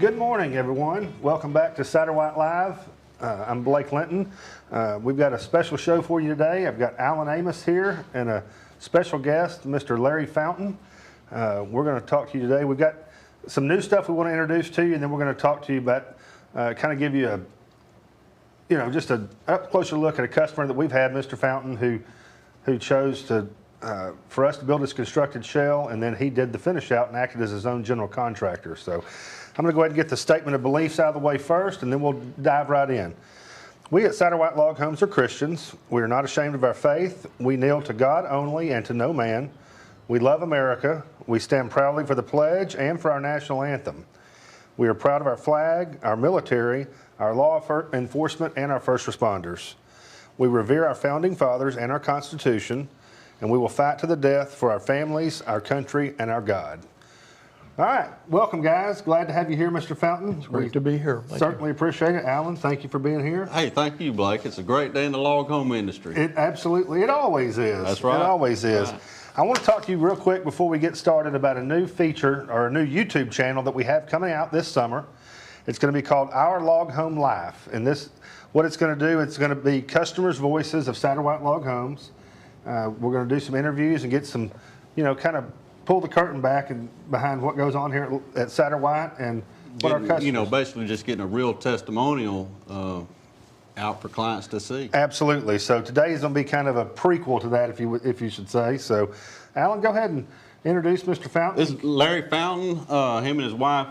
Good morning, everyone. Welcome back to Satterwhite Live. I'm Blake Linton. We've got a special show for you today. I've got Alan Amos here and a special guest, Mr. Larry Fountain. We're going to talk to you today. We've got some new stuff we want to introduce to you, and then we're going to talk to you about, kind of give you just a up closer look at a customer that we've had, Mr. Fountain, who chose to for us to build his constructed shell, and then he did the finish out and acted as his own general contractor. So I'm going to go ahead and get the statement of beliefs out of the way first, and then we'll dive right in. We at Satterwhite Log Homes are Christians. We are not ashamed of our faith. We kneel to God only and to no man. We love America. We stand proudly for the pledge and for our national anthem. We are proud of our flag, our military, our law enforcement, and our first responders. We revere our founding fathers and our Constitution, and we will fight to the death for our families, our country, and our God. All right, welcome, guys. Glad to have you here, Mr. Fountain. It's great to be here. Certainly appreciate it. Alan, thank you for being here. Hey, thank you, Blake. It's a great day in the log home industry. It always is. That's right. It always is. Right. I want to talk to you real quick before we get started about a new feature or a new YouTube channel that we have coming out this summer. It's going to be called Our Log Home Life. And what it's going to do, it's going to be customers' voices of Satterwhite Log Homes. We're going to do some interviews and get some, kind of pull the curtain back and behind what goes on here at Satterwhite and what our customers. Basically just getting a real testimonial out for clients to see. Absolutely. So today is going to be kind of a prequel to that, if you should say. So, Alan, go ahead and introduce Mr. Fountain. This is Larry Fountain. Him and his wife,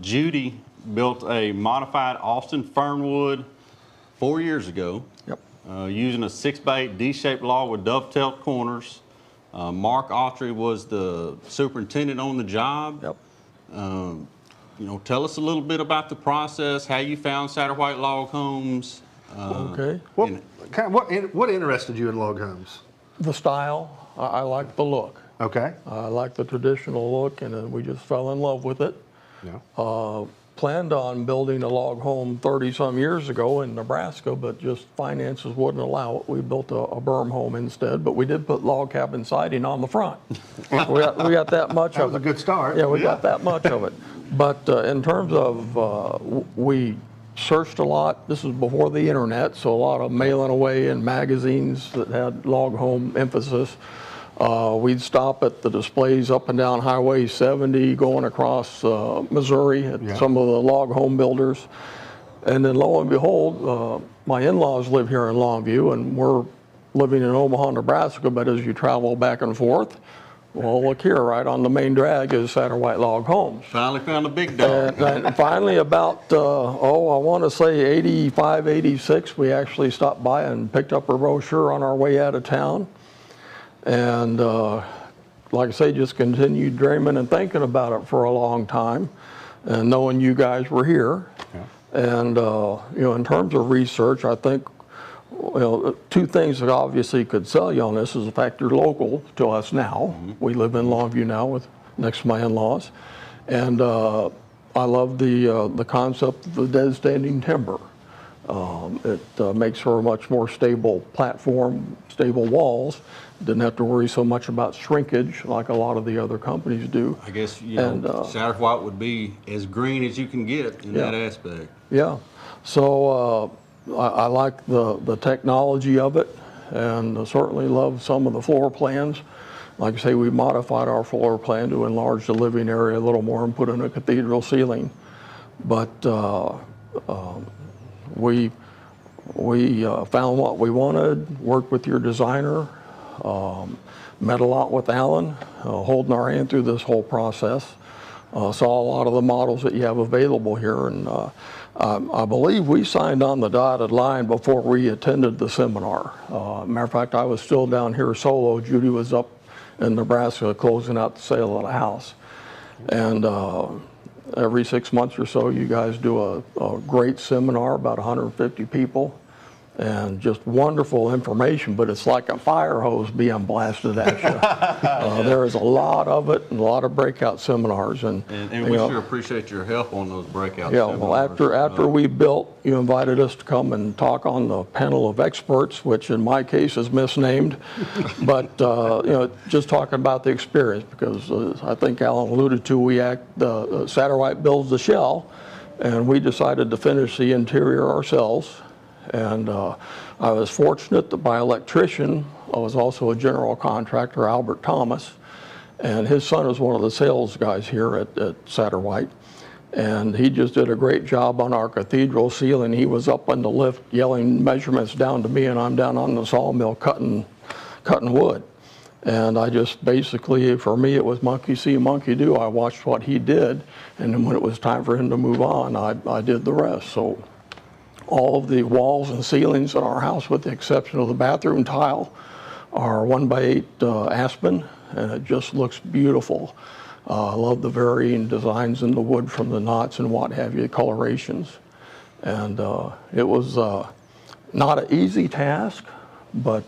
Judy, built a modified Austin Fernwood 4 years ago. Yep. Using a 6x8 D-shaped log with dovetailed corners. Mark Autry was the superintendent on the job. Yep. Tell us a little bit about the process, how you found Satterwhite Log Homes. Okay. What interested you in log homes? The style. I like the look. Okay. I like the traditional look, and we just fell in love with it. Yeah. Planned on building a log home 30-some years ago in Nebraska, but just finances wouldn't allow it. We built a berm home instead, but we did put log cabin siding on the front. we got that much that of it. That was a good start. Yeah, we got that much of it. But in terms of, we searched a lot. This was before the internet, so a lot of mailing away in magazines that had log home emphasis. We'd stop at the displays up and down Highway 70 going across Missouri at some of the log home builders. And then lo and behold, my in-laws live here in Longview, and we're living in Omaha, Nebraska, but as you travel back and forth, well, look here, right on the main drag is Satterwhite Log Homes. Finally found a big dog. And finally about, I want to say 85, 86, we actually stopped by and picked up a brochure on our way out of town. And like I say, just continued dreaming and thinking about it for a long time, and knowing you guys were here. Yeah. And in terms of research, I think two things that obviously could sell you on this is the fact you're local to us now. Mm-hmm. We live in Longview now, next to my in-laws, and I love the concept of the dead standing timber. It makes for a much more stable platform, stable walls. Didn't have to worry so much about shrinkage like a lot of the other companies do. I guess, Satterwhite would be as green as you can get in that aspect. Yeah. So I like the technology of it, and certainly love some of the floor plans. Like I say, we modified our floor plan to enlarge the living area a little more and put in a cathedral ceiling. But we found what we wanted, worked with your designer, met a lot with Alan, holding our hand through this whole process. Saw a lot of the models that you have available here, and I believe we signed on the dotted line before we attended the seminar. Matter of fact, I was still down here solo. Judy was up in Nebraska closing out the sale of the house. And every 6 months or so, you guys do a great seminar, about 150 people. and just wonderful information, but it's like a fire hose being blasted at you. There is a lot of it and a lot of breakout seminars. And we sure appreciate your help on those breakout yeah, seminars. well, after we built, you invited us to come and talk on the panel of experts, which in my case is misnamed, but just talking about the experience, because I think Alan alluded to, Satterwhite builds the shell, and we decided to finish the interior ourselves. And I was fortunate that my electrician was also a general contractor, Albert Thomas, and his son is one of the sales guys here at Satterwhite. And he just did a great job on our cathedral ceiling. He was up on the lift yelling measurements down to me, and I'm down on the sawmill cutting wood. And I just basically, for me, it was monkey see, monkey do. I watched what he did, and then when it was time for him to move on, I did the rest. So all of the walls and ceilings in our house, with the exception of the bathroom tile, are 1x8 aspen, and it just looks beautiful. I love the varying designs in the wood from the knots and what have you, colorations. And it was not an easy task, but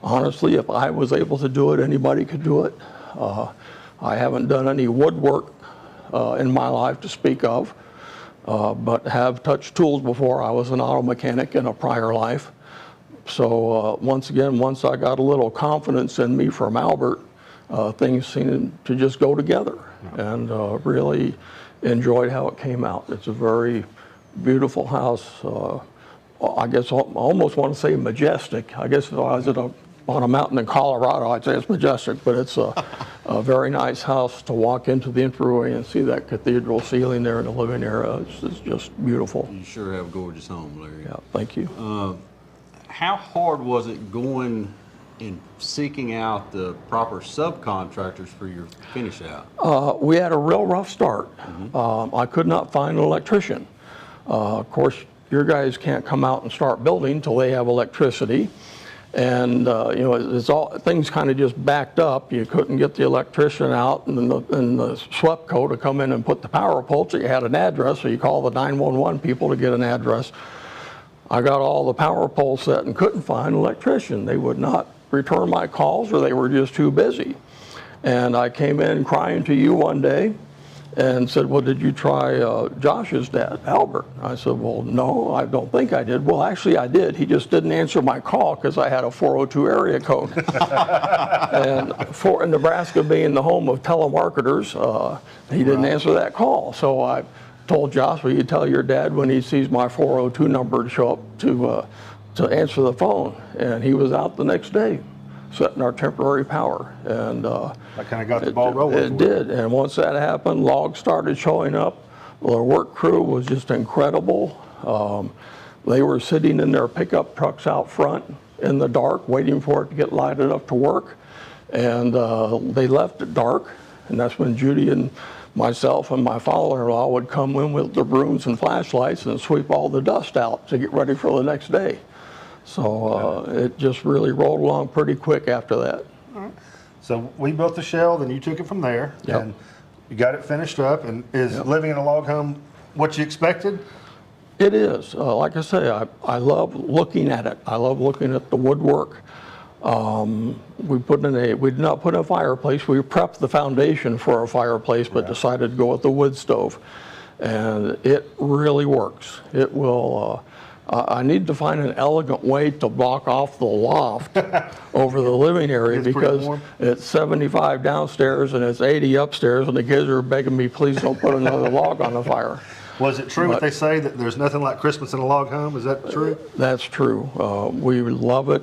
honestly, if I was able to do it, anybody could do it. I haven't done any woodwork in my life to speak of. But have touched tools before. I was an auto mechanic in a prior life. So once I got a little confidence in me from Albert, things seemed to just go together, and really enjoyed how it came out. It's a very beautiful house. I guess I almost want to say majestic. I guess if I was on a mountain in Colorado, I'd say it's majestic, but it's a very nice house to walk into the entryway and see that cathedral ceiling there in the living area. It's just beautiful. You sure have a gorgeous home, Larry. Yeah, thank you. How hard was it going and seeking out the proper subcontractors for your finish out? We had a real rough start. I could not find an electrician. Of course, your guys can't come out and start building until they have electricity. And it's all, things kind of just backed up. You couldn't get the electrician out and the SWEPCO to come in and put the power pole, so you had an address, so you call the 911 people to get an address. I got all the power poles set and couldn't find an electrician. They would not return my calls, or they were just too busy. And I came in crying to you one day and said, well, did you try Josh's dad, Albert? I said, well, no, I don't think I did. Well, actually, I did. He just didn't answer my call because I had a 402 area code. And in Nebraska being the home of telemarketers, he didn't answer that call. So I told Josh, will you tell your dad when he sees my 402 number to show up to answer the phone? And he was out the next day setting our temporary power. And that kind of got the ball rolling. It did. And once that happened, logs started showing up. The work crew was just incredible. They were sitting in their pickup trucks out front in the dark, waiting for it to get lighted up to work. And they left it dark. And that's when Judy and myself and my father-in-law would come in with the brooms and flashlights and sweep all the dust out to get ready for the next day. So it just really rolled along pretty quick after that. All right. So we built the shell, then you took it from there, Yep. and you got it finished up. And is Yep. living in a log home what you expected? It is. Like I say, I love looking at it. I love looking at the woodwork. We did not put in a fireplace. We prepped the foundation for a fireplace, but decided to go with the wood stove. And it really works. It will, I need to find an elegant way to block off the loft over the living area, It's pretty because warm. it's 75 downstairs and it's 80 upstairs, and the kids are begging me, please don't put another log on the fire. Was it true what they say, that there's nothing like Christmas in a log home? Is that true? That's true. We love it.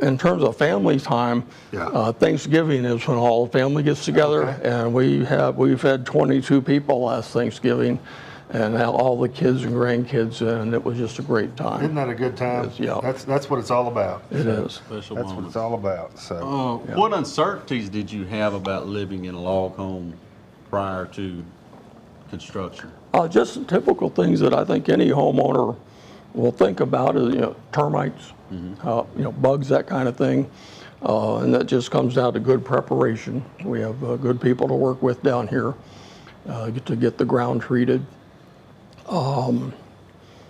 In terms of family time, Thanksgiving is when all the family gets together, and we've had 22 people last Thanksgiving, and all the kids and grandkids, and it was just a great time. Isn't that a good time? Yeah. That's what it's all about. It is. Special That's what moments. it's all about. So What uncertainties did you have about living in a log home prior to construction? Just typical things that I think any homeowner will think about is, termites, bugs, that kind of thing. And that just comes down to good preparation. We have good people to work with down here to get the ground treated.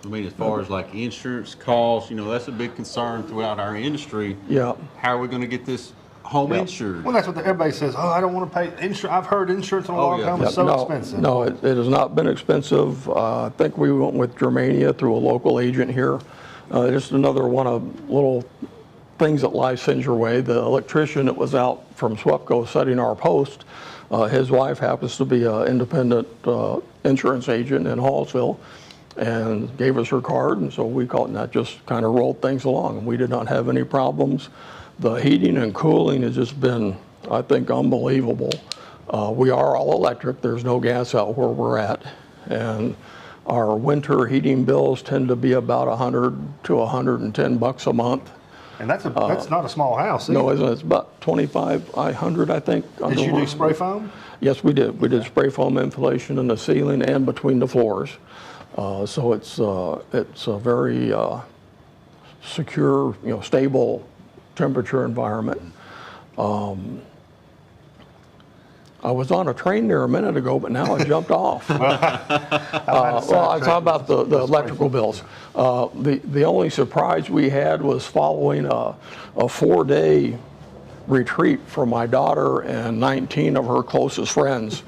I mean, as far as like insurance costs, that's a big concern throughout our industry. Yeah. How are we going to get this home insured? Well, that's what everybody says. Oh, I don't want to pay insurance. I've heard insurance on a log home is so expensive. No, it has not been expensive. I think we went with Germania through a local agent here. Just another one of little things that lie sends your way. The electrician that was out from SWEPCO setting our post, his wife happens to be an independent insurance agent in Hallsville, and gave us her card, and so we called, and that just kind of rolled things along. We did not have any problems. The heating and cooling has just been, I think, unbelievable. We are all electric. There's no gas out where we're at, and our winter heating bills tend to be about $100 to $110 a month. And that's not a small house, No, isn't it? It's about 2,500, I think. Did you do spray foam? Yes, we did. We did spray foam insulation in the ceiling and between the floors. So it's a very secure, stable temperature environment. I was on a train there a minute ago, but now I jumped off. Well, I was talking about the electrical bills. The only surprise we had was following a 4-day retreat for my daughter and 19 of her closest friends.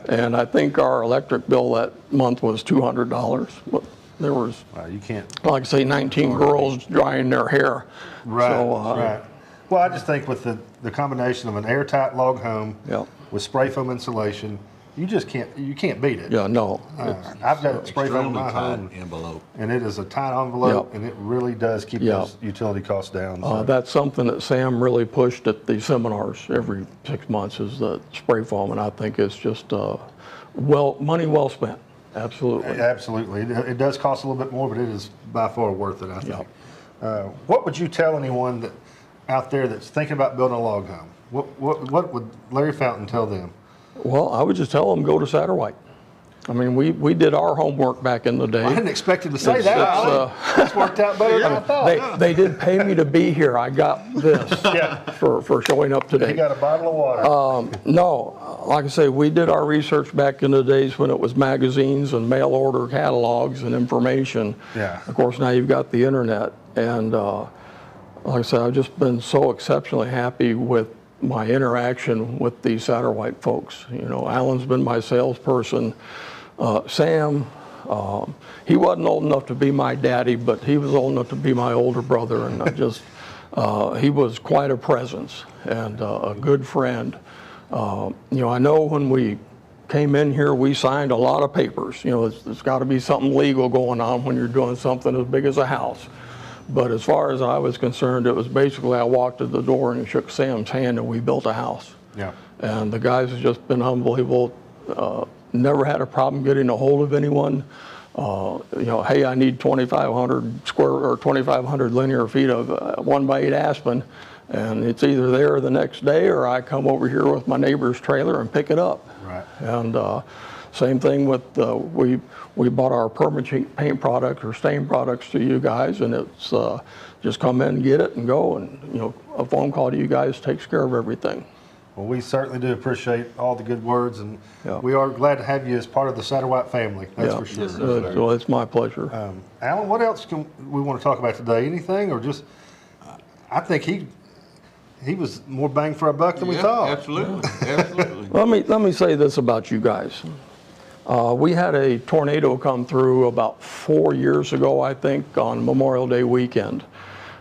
And I think our electric bill that month was $200. But there was, you can't, like I say, 19 girls drying their hair. Right, So, right. Well, I just think with the combination of an airtight log home with spray foam insulation, you can't beat it. Yeah, no. I've got spray foam in my home, envelope, and it is a tight envelope, and it really does keep those utility costs down. So. That's something that Sam really pushed at the seminars every 6 months, is the spray foam, and I think it's just money well spent. Absolutely. Absolutely. It does cost a little bit more, but it is by far worth it, I think. What would you tell anyone out there that's thinking about building a log home? What would Larry Fountain tell them? Well, I would just tell them go to Satterwhite. I mean, we did our homework back in the day. I didn't expect you to say that. It's worked out better than I thought. They did pay me to be here. I got this for showing up today. You got a bottle of water. No, like I say, we did our research back in the days when it was magazines and mail order catalogs and information. Yeah. Of course, now you've got the internet. And like I said, I've just been so exceptionally happy with my interaction with the Satterwhite folks. Alan's been my salesperson. Sam, he wasn't old enough to be my daddy, but he was old enough to be my older brother, and he was quite a presence and a good friend. I know when we came in here, we signed a lot of papers. There's got to be something legal going on when you're doing something as big as a house. But as far as I was concerned, it was basically I walked to the door and shook Sam's hand and we built a house. Yeah. And the guys have just been unbelievable. Never had a problem getting a hold of anyone. Hey, I need 2,500 linear feet of 1x8 aspen, and it's either there the next day or I come over here with my neighbor's trailer and pick it up. Right. And same thing with we bought our permanent paint products or stain products to you guys, and it's just come in and get it and go, and a phone call to you guys takes care of everything. Well, we certainly do appreciate all the good words, and we are glad to have you as part of the Satterwhite family. That's for sure. Well, it's my pleasure. Alan, what else can we want to talk about today? Anything, or just? I think he was more bang for our buck than we thought. Absolutely, absolutely. Let me say this about you guys. We had a tornado come through about 4 years ago, I think, on Memorial Day weekend.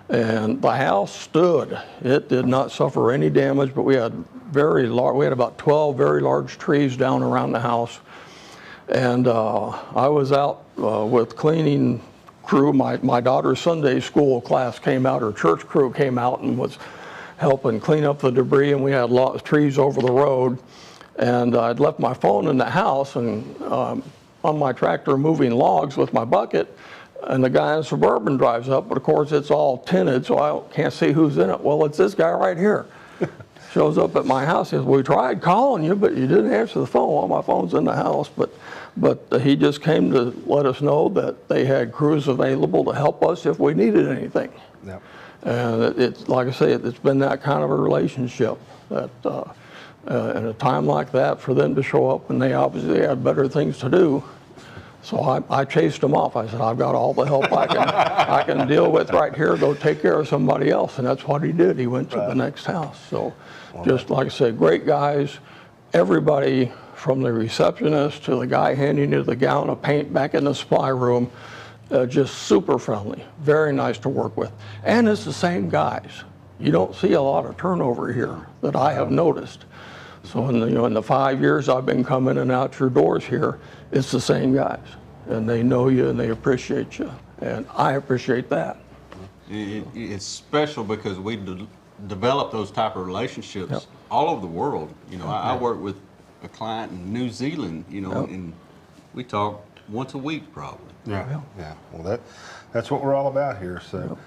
And the house stood. It did not suffer any damage, but we had about 12 very large trees down around the house. And I was out with cleaning crew. My daughter's Sunday school class came out, her church crew came out and was helping clean up the debris, and we had lots of trees over the road. And I'd left my phone in the house and on my tractor moving logs with my bucket, and the guy in Suburban drives up, but of course it's all tinted, so I can't see who's in it. Well, it's this guy right here. Shows up at my house, says, we tried calling you, but you didn't answer the phone. Well, my phone's in the house, but he just came to let us know that they had crews available to help us if we needed anything. Yep. And it's like I say, it's been that kind of a relationship that in a time like that, for them to show up, and they obviously had better things to do. So I chased him off. I said, I've got all the help I can deal with right here. Go take care of somebody else. And that's what he did. He went to the next house. So just like I said, great guys. Everybody from the receptionist to the guy handing you the gallon of paint back in the supply room, just super friendly. Very nice to work with. And it's the same guys. You don't see a lot of turnover here that I have noticed. So in the 5 years I've been coming in and out your doors here, it's the same guys, and they know you and they appreciate you, and I appreciate that. It's special because we develop those type of relationships all over the world. You know, I work with a client in New Zealand, you know, and we talk once a week probably. Yeah. Well, that's what we're all about here. So,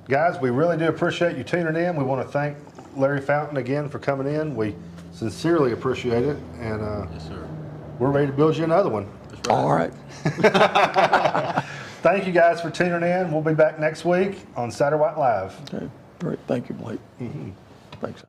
guys, we really do appreciate you tuning in. We want to thank Larry Fountain again for coming in. We sincerely appreciate it, and Yes, sir. we're ready to build you another one. That's right. All right. Thank you guys for tuning in. We'll be back next week on Satterwhite Live. Okay. Great. Thank you, Blake. Thanks.